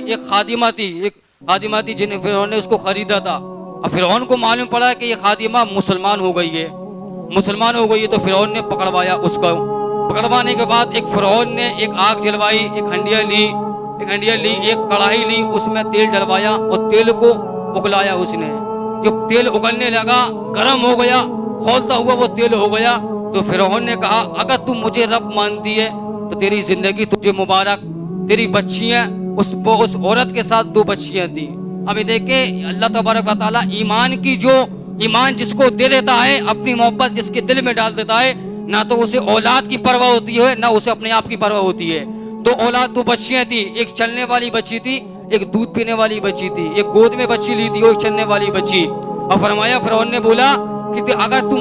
एक खादिमा थी जिन्हें फिरौन ने उसको खरीदा था। अब फिरौन को मालूम पड़ा कि ये खादिमा मुसलमान हो गई है, तो फिरौन ने पकड़वाया उसको। पकड़वाने के बाद एक फिरौन ने एक आग जलवाई, एक हंडिया ली, एक कढ़ाई ली, उसमें तेल डलवाया और तेल को उगलाया उसने। जब तेल उगलने लगा, गर्म हो गया, खौलता हुआ वो तेल हो गया, तो फिरौन ने कहा अगर तू मुझे रब मानती है तो तेरी जिंदगी तुझे मुबारक, तेरी बच्चियां, उस औरत के साथ 2 बच्चियां थी। अभी देखे अल्लाह तबारक व तआला ईमान जिसको दे देता है, अपनी मोहब्बत जिसके दिल में डाल देता है, ना तो उसे औलाद की परवाह होती है, ना उसे अपने आप की परवाह होती है। 2 बच्चियां थी, एक चलने वाली बच्ची थी, एक दूध पीने वाली बच्ची थी, एक गोद में बच्ची ली थी, एक चलने वाली बच्ची। और फरमाया, फिरौन ने बोला कि अगर तू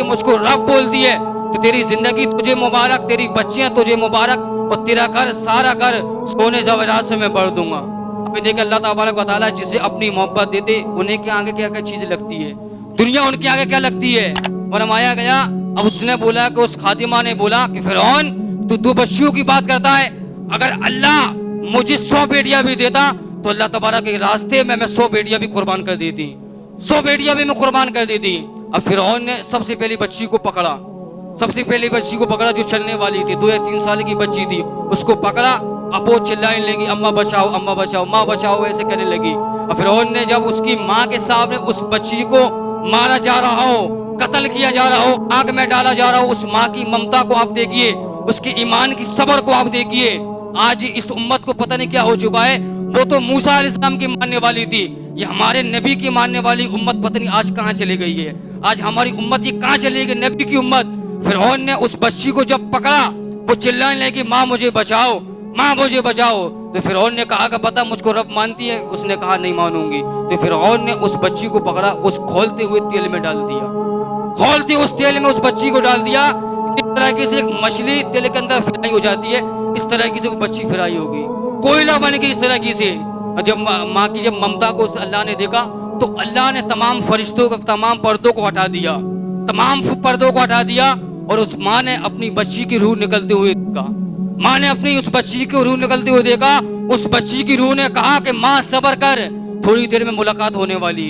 मुझको रब बोलती है तो तेरी जिंदगी तुझे मुबारक, तेरी बच्चियां तुझे मुबारक, और तेरा घर, सारा घर सोने जवाहरात से मैं भर दूंगा। अभी देखे अल्लाह तबारक व तआला जिसे अपनी मोहब्बत देते, उन्हें के आगे क्या क्या चीज लगती है, दुनिया उनके आगे क्या लगती है। फरमाया गया, अब उसने बोला कि उस खादिमा ने बोला कि फिरौन तू 2 बच्चियों की बात करता है, अगर अल्लाह मुझे 100 बेटियां भी देता तो अल्लाह तबारक के रास्ते में मैं 100 बेटियां भी कुर्बान कर देती, 100 बेटियां भी मैं कुर्बान कर देती। अब फिरौन ने सबसे पहली बच्ची को पकड़ा, जो चलने वाली थी, 2 या 3 साल की बच्ची थी, उसको पकड़ा। अब वो चिल्लाने लगी, अम्मा बचाओ, माँ बचाओ, ऐसे कहने लगी। अब फिरौन ने जब उसकी माँ के सामने उस बच्ची को मारा जा रहा हो, कत्ल किया जा रहा हो, आग में डाला जा रहा हो, उस माँ की ममता को आप देखिए, उसके ईमान की सब्र को आप देखिए। आज इस उम्मत को पता नहीं क्या हो चुका है। वो तो मूसा अलैहिस्सलाम की मानने वाली थी, ये हमारे नबी की मानने वाली उम्मत पता नहीं आज कहाँ चली गई है। आज हमारी उम्मत ये कहाँ चली गई, नबी की उम्मत। फिरौन ने उस बच्ची को जब पकड़ा, वो चिल्लाने लगी, माँ मुझे बचाओ, तो फिरौन ने कहा कि पता मुझको रब मानती है? उसने कहा नहीं मानूंगी। तो फिरौन ने उस बच्ची को पकड़ा, उस खोलते हुए तेल में डाल दिया, उस तेल में उस बच्ची को डाल दिया। इस तरह से एक मछली तेल के अंदर फ्राई हो जाती है, इस तरह से वो बच्ची फ्राई हो गई, कोयला बन गई इस तरह से। जब माँ की जब ममता को अल्लाह ने देखा, तो अल्लाह ने तमाम फरिश्तों को, तमाम पर्दों को हटा दिया, और उस माँ ने अपनी बच्ची की रूह निकलते हुए देखा। उस बच्ची की रूह ने कहा कि माँ सब्र कर, थोड़ी देर में मुलाकात होने वाली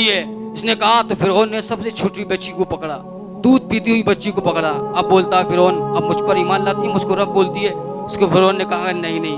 है, इसने कहा। तो फिरौन ने सबसे छोटी बच्ची को पकड़ा, दूध पीती हुई बच्ची को पकड़ा। अब बोलता फिरौन, अब मुझ पर ईमान लाती है, मुझको रब बोलती है। उसको फिरौन ने कहा नहीं,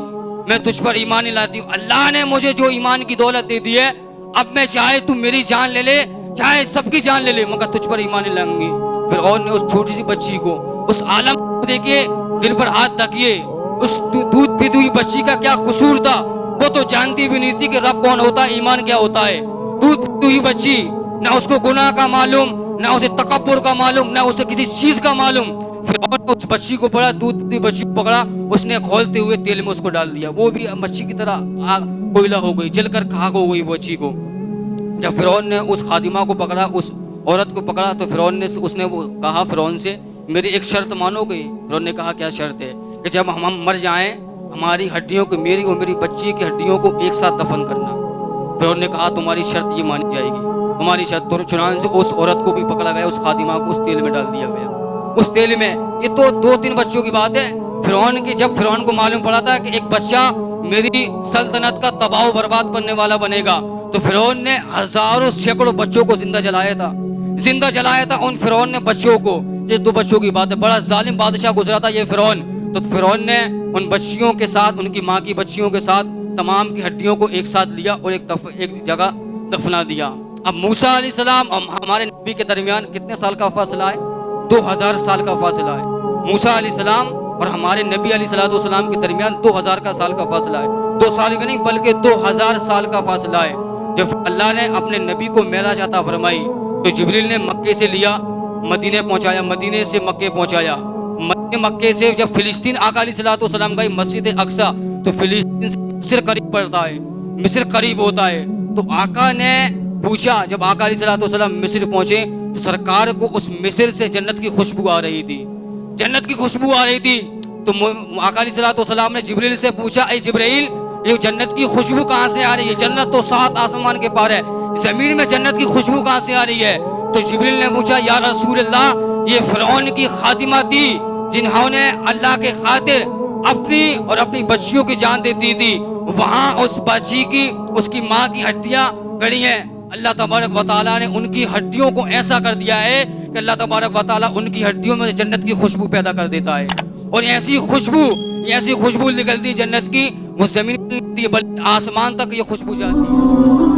मैं तुझ पर ईमान नहीं लाती हूँ, अल्लाह ने मुझे जो ईमान की दौलत दे दी है, अब मैं चाहे तू मेरी जान ले ले, चाहे सबकी जान ले ले, मगर तुझ पर ईमान नहीं लाऊंगी। फिरौन ने उस छोटी सी बच्ची को, उस आलम को देखिए, दिल पर हाथ रखिए, उस दूध पीती हुई बच्ची का क्या कसूर था? वो तो जानती भी नहीं थी कि रब कौन होता है, ईमान क्या होता है। दूध पीती हुई बच्ची, ना उसको गुनाह का मालूम, ना उसे तकब्बुर का मालूम, ना उसे किसी चीज का मालूम। फिरौन ने उस बच्ची को पकड़ा, दूध पीती बच्ची को पकड़ा, उसने खोलते हुए तेल में उसको डाल दिया। वो भी मच्छी की तरह आग कोयला हो गई, जलकर खाक हो गई बच्ची को। जब फिरौन ने उस खादिमा को पकड़ा, उस औरत को पकड़ा, तो उसने कहा फिरौन से, मेरी एक शर्त मानोगे? फिरौन ने कहा क्या शर्त है? कि जब हम मर जाएं, हमारी हड्डियों को, मेरी और मेरी बच्ची की हड्डियों को एक साथ दफन करना। फिरौन ने कहा तुम्हारी शर्त ये मानी जाएगी, तुम्हारी शर्त। तो चुनांचे उस औरत को भी पकड़ा गया, उस खादिमा को उस तेल में डाल दिया गया, उस तेल में। ये तो 2-3 बच्चों की बात है। जब फिरौन को मालूम पड़ा था कि एक बच्चा मेरी सल्तनत का तबाह बर्बाद करने वाला बनेगा, तो फिरौन ने हजारों सैकड़ों बच्चों को जिंदा जलाया था। उन फिरौन ने बच्चों को, ये 2 बच्चों की बात है, बड़ा जालिम बादशाह गुजरा था ये फिरौन। तो फिरौन ने उन बच्चियों के साथ, उनकी माँ की बच्चियों के साथ तमाम की हड्डियों को एक साथ लिया और एक जगह दफना दिया। अब मूसा अलैहिस्सलाम और हमारे नबी के दरमियान कितने साल का फासला है? 2000 साल का फासला है। मूसा अलैहिस्सलाम और हमारे नबी अलैहिस्सलाम के दरमियान 2000 साल का फासला है। 2 साल भी नहीं बल्कि 2000 साल का फासला है। जब अल्लाह ने अपने नबी को मेराज अता फरमाई, तो जिब्रील ने मक्के से लिया, मदीने पहुंचाया, मदीने से मक्के पहुंचाया। मक्के से जब फिलिस्तीन आका अलैहिस्सलाम गई, मस्जिद अक्सा, तो फिलिस्तीन से मिस्र करीब पड़ता है, मिस्र करीब होता है। तो आका ने पूछा, जब आका अलैहिस्सलाम मिस्र पहुंचे, तो सरकार को उस मिस्र से जन्नत की खुशबू आ रही थी, तो आका अलैहिस्सलाम ने जिब्रील से पूछा, ऐ जिब्रील, ये जन्नत की खुशबू कहाँ से आ रही है? जन्नत तो 7 आसमान के पार है, जमीन में जन्नत की खुशबू कहाँ से आ रही है? तो जिब्रील ने पूछा, या रसूल अल्लाह, ये फिरौन की खादिमा थी, जिन्होंने अल्लाह के खातिर अपनी और अपनी बच्चियों की जान देती थी, वहां उस बच्ची की, उसकी माँ की हड्डियां गड़ी हैं। अल्लाह तबारक व तआला ने उनकी हड्डियों को ऐसा कर दिया है कि अल्लाह तबारक व तआला उनकी हड्डियों में जन्नत की खुशबू पैदा कर देता है। और ऐसी खुशबू निकलती जन्नत की, वो जमीन बल्कि आसमान तक ये खुशबू जाती है।